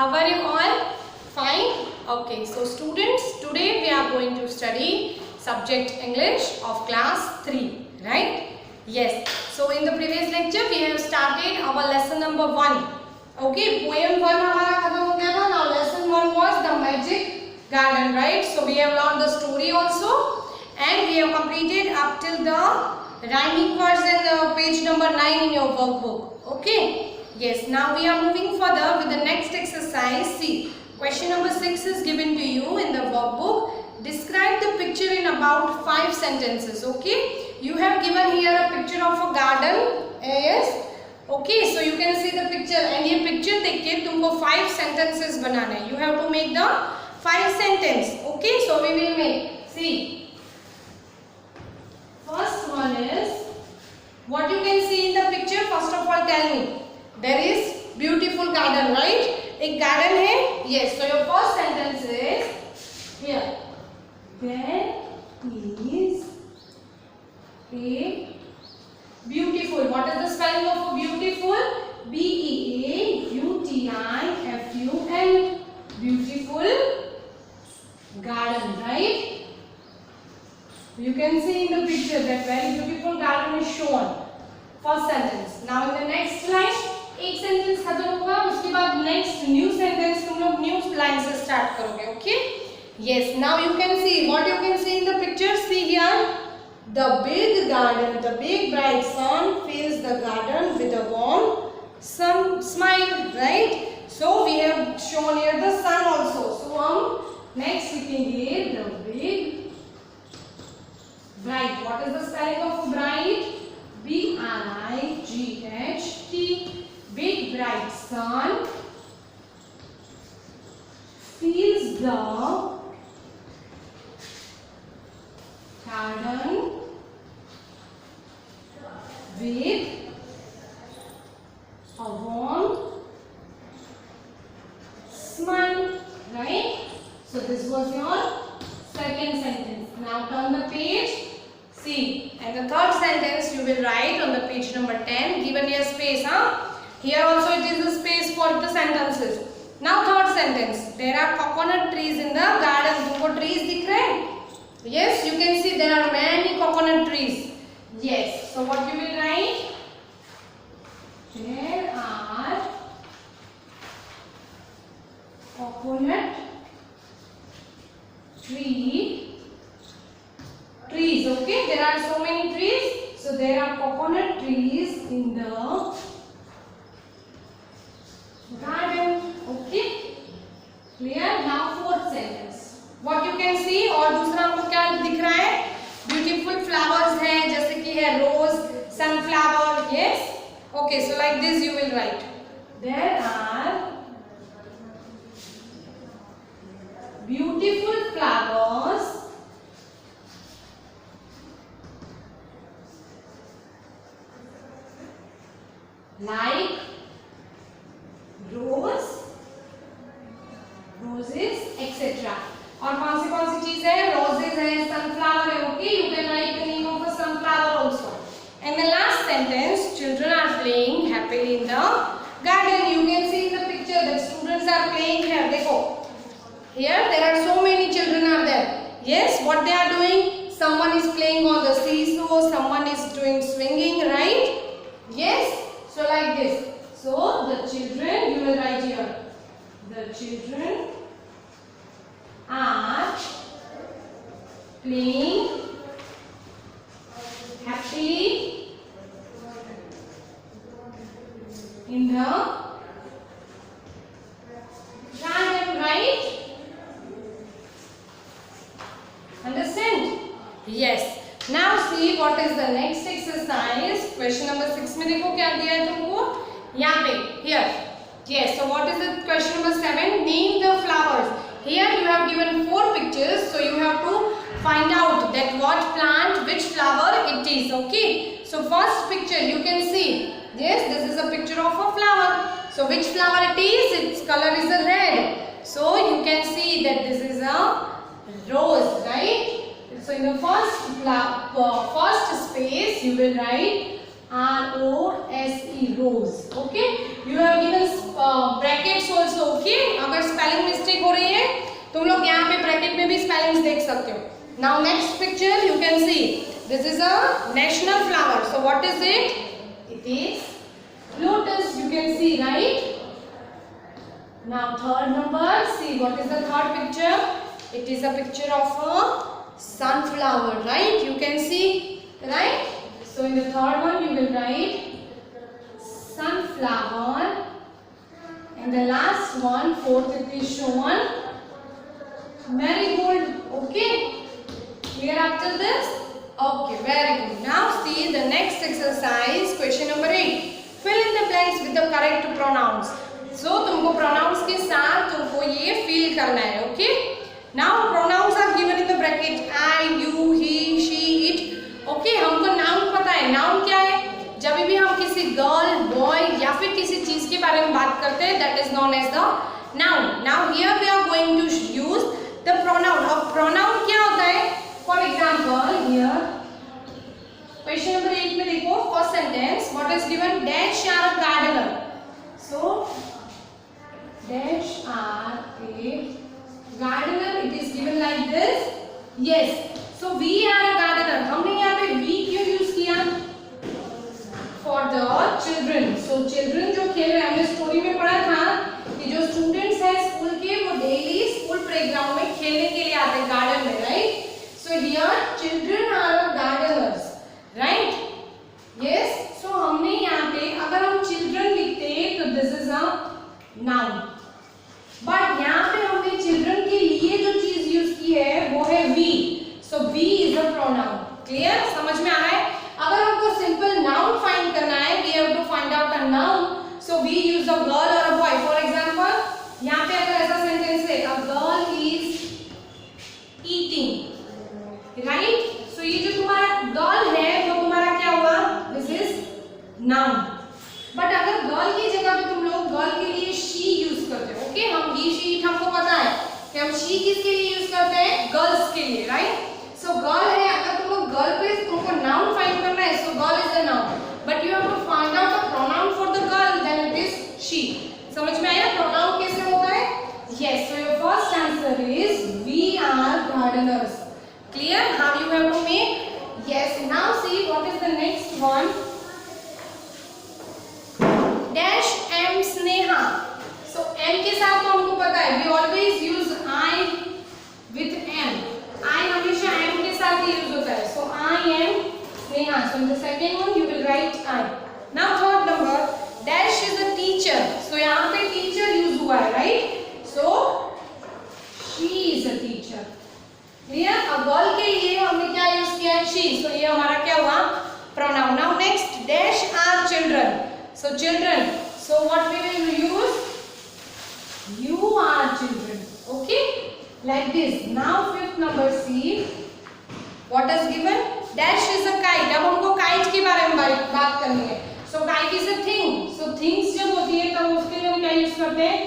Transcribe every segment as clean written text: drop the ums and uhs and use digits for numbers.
How are you all? Fine? Okay, so students, today we are going to study subject English of class 3, right? Yes. So in the previous lecture we have started our lesson number 1. Okay, poem 1 हमारा खत्म हो गया था. Now lesson 1 was the magic garden, right? So we have learned the story also and we have completed up till the rhyming words and page number 9 in your workbook. Okay. Yes, now we are moving further with the next exercise. See, question number 6 is given to you in the workbook. Describe the picture in about 5 sentences. Okay, you have given here a picture of a garden. Yes. Okay, so you can see the picture and ये picture देख के तुमको 5 sentences बनाना है. You have to make the 5 sentence. Okay, so we will make. See, first one is what you can see in the picture. First of all, tell me. There is beautiful garden, right? एक garden है. Yes. So your first sentence is here. There is a beautiful. What is the spelling of beautiful? B-E-A-U-T-I-F-U-L. Beautiful garden, right? You can see in the picture that very beautiful garden is shown. First sentence. Now in the next line. एक sentence खत्म होगा उसके बाद next new sentence तुम लोग new line से start करोगे. Okay. Yes. Now you can see what you can see in the picture. See here the big garden, the big bright sun fills the garden with a warm smile, right? So we have shown here the sun also. So next we can get the big bright. What is the spelling of bright? B-R-I-G-H-T. Big bright sun fills the garden with a warm smile, right? So this was your second sentence. Now turn the page. See, and the third sentence you will write on the page number 10. Given here space, Here also it is the space for the sentences. Now third sentence. There are coconut trees in the garden. तुमको trees दिख रहे हैं? Yes, you can see there are many coconut trees. Yes. So what you will write? There are coconut trees. Okay. There are so many trees. So there are coconut trees in the garden. Okay, clear. Now fourth sentence. What you can see और दूसरा हमको क्या दिख रहा है? Beautiful flowers है जैसे कि है rose, sunflower. Yes. Okay, so like this you will write. There are beautiful flowers like roses, etc. और कौन सी चीज है? Roses है, sunflower है. Okay, you can write the name of a sunflower also. And the last sentence, children are playing happily in the garden. You can see in the picture that students are playing here. देखो, here there are so many children are there. Yes, what they are doing? Someone is playing on the seesaw, someone is doing swinging, right? Yes. So like this. So the children, you will write here. The children are playing happily in the garden, right? Understand? Yes. Now see what is the next exercise. Question number 6 में देखो क्या दिया है तुमको यहाँ पे. Here. Yes. So what is the question number 7? Name the flowers. Here you have given 4 pictures. So you have to find out that what plant, which flower it is. Okay. So first picture you can see. Yes, this is a picture of a flower. So which flower it is? Its color is a red. So you can see that this is a rose, right? So in the first space you will write R-O-S-E, rose. Okay. You have given bracket brackets also, okay. अगर spelling mistake हो रही है तुम लोग यहाँ पे bracket में भी स्पेलिंग्स देख सकते हो। Now next picture you can see this is a national flower, so what is it? It is lotus, you can see, right? Now third number, see what is the third picture? It is a picture of a sunflower, right? You can see, right? So in the third one you will write sunflower, and the last one, fourth, it is shown marigold, okay? Clear after this? Okay, very good. Now see the next exercise, question number 8. Fill in the blanks with the correct pronouns. So तुमको pronouns के साथ तुमको ये fill करना है, okay? Now pronouns are given in the bracket I, you, he, she, it. Okay, हमको noun पता है. Noun क्या है? जब भी हम किसी girl, boy या फिर किसी चीज के बारे में बात करते हैं, that is known as the noun. Now here we are going to use the pronoun. अब pronoun क्या होता है? For example, here question number 8 में देखो first sentence, what is given? Dash are a gardener. So dash are a gardener. It is given like this. Yes. So we are a gardener. हमने यहाँ पे we क्यों use किया? For the children. So children जो खेल रहे हैं, हमने स्टोरी में पढ़ा था कि जो स्टूडेंट्स हैं स्कूल के वो डेली स्कूल प्लेग्राउंड में खेलने के लिए आते हैं गार्डन में, right? So here children are gardeners, right? Yes. So हमने यहाँ पे अगर हम children लिखते तो this is a noun. But यहाँ पे हमने children के लिए जो चीज यूज की है वो है we. So we is a pronoun. Clear? समझ में आ रहा है? अगर हमको simple noun find करना है, we have to find out a noun. So we use a girl or a boy. For example, यहाँ पे अगर ऐसा sentence है, a girl is eating. Right? So ये जो तुम्हारा गर्ल है वो तुम्हारा क्या हुआ? This is noun. बट अगर गर्ल की जगह पे तुम लोग गर्ल के लिए शी यूज करते हो, ओके? हम ही शी इट हमको पता है कि हम शी किसके लिए यूज करते हैं? गर्ल्स के लिए, राइट? सो गर्ल है, अगर तुम लोग गर्ल पे तुमको नाउन फाइंड करना है, so girl is the noun, but you have to find out the pronoun for the girl, then it is she. समझ में आया प्रोनाउन कैसे होता है? Yes. So your first answer is we are gardeners. Clear? How you have to make? Yes. Now see what is the next one. Dash am Sneha. So m के साथ तो हमको पता है. We always use I with m. I हमेशा m के साथ ही use होता है. So I am Sneha. So in the second one you will write I. Now third number. Dash is a teacher. So यहाँ पे teacher यूज हुआ है, right? So she is a teacher. Clear? अब girl के लिए हमने क्या use किया है? she. So ये हमारा क्या हुआ? pronoun. Now next, dash are children. So children. So what we will use? You are children. Okay? Like this. Now fifth number, see what is given? Dash is a kite. अब हमको kite के बारे में बात करनी है. So kite is a thing. So things जब होती है तब उसके लिए हम क्या यूज करते हैं?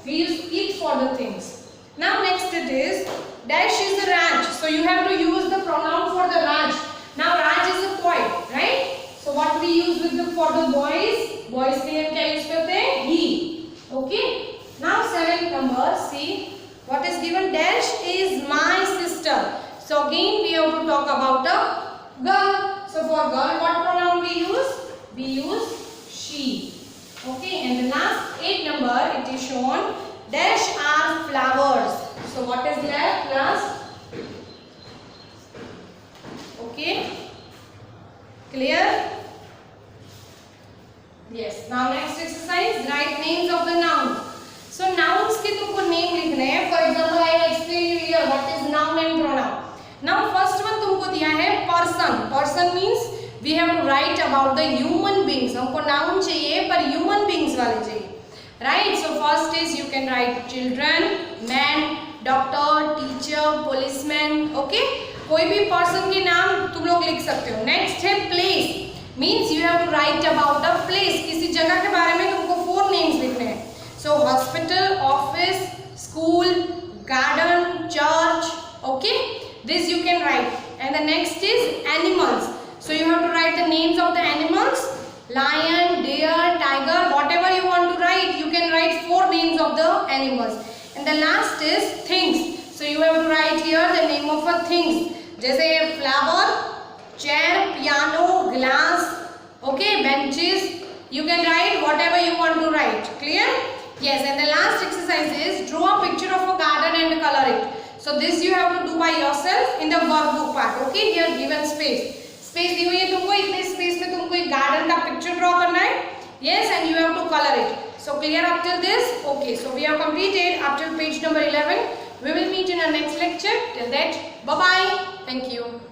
We use it for the things. Now next it is dash is a Raj. So you have to use the pronoun for the Raj. Now Raj is a boy, right? So what we use with the for the boys? Boys के लिए हम क्या use करते हैं? He. Okay. Now seventh number. See what is given? Dash is my sister. So again we have to talk about a girl. So for girl, what pronoun we use? We use she. Okay. And the last 8 number, it is shown. Dash are flowers. So what is left, class? Okay. Clear? Yes. Now next exercise, write names of the nouns. So nouns के तुमको name लिखने हैं. For example, I will explain you here what is noun and pronoun. Now first one तुमको दिया है person. Person means we have to write about the human beings. हमको noun चाहिए पर human beings वाले चाहिए. Right? So first is you can write children, man, doctor, teacher, policeman. Okay? कोई भी person के नाम तुम लोग लिख सकते हो. Next है place. Means you have to write about the place. किसी जगह के बारे में तुमको 4 names लिखने हैं. So hospital, office, school, garden, church. Okay? This you can write. And the next is animals. So you have to write the names of the animals. Lion, deer, tiger, whatever you want to write, you can write 4 names animals. And the last is things. So you have to write here the name of a things. जैसे flower, chair, piano, glass, okay, benches. You can write whatever you want to write. Clear? Yes. And the last exercise is draw a picture of a garden and color it. So this you have to do by yourself in the workbook part. Okay, here given space. Space दी हुई है तुमको, इतने space में तुमको एक garden का picture draw करना है. Yes, and you have to color it. So clear up till this? Okay, so we have completed up till page number 11. We will meet in our next lecture. Till that, bye bye. Thank you.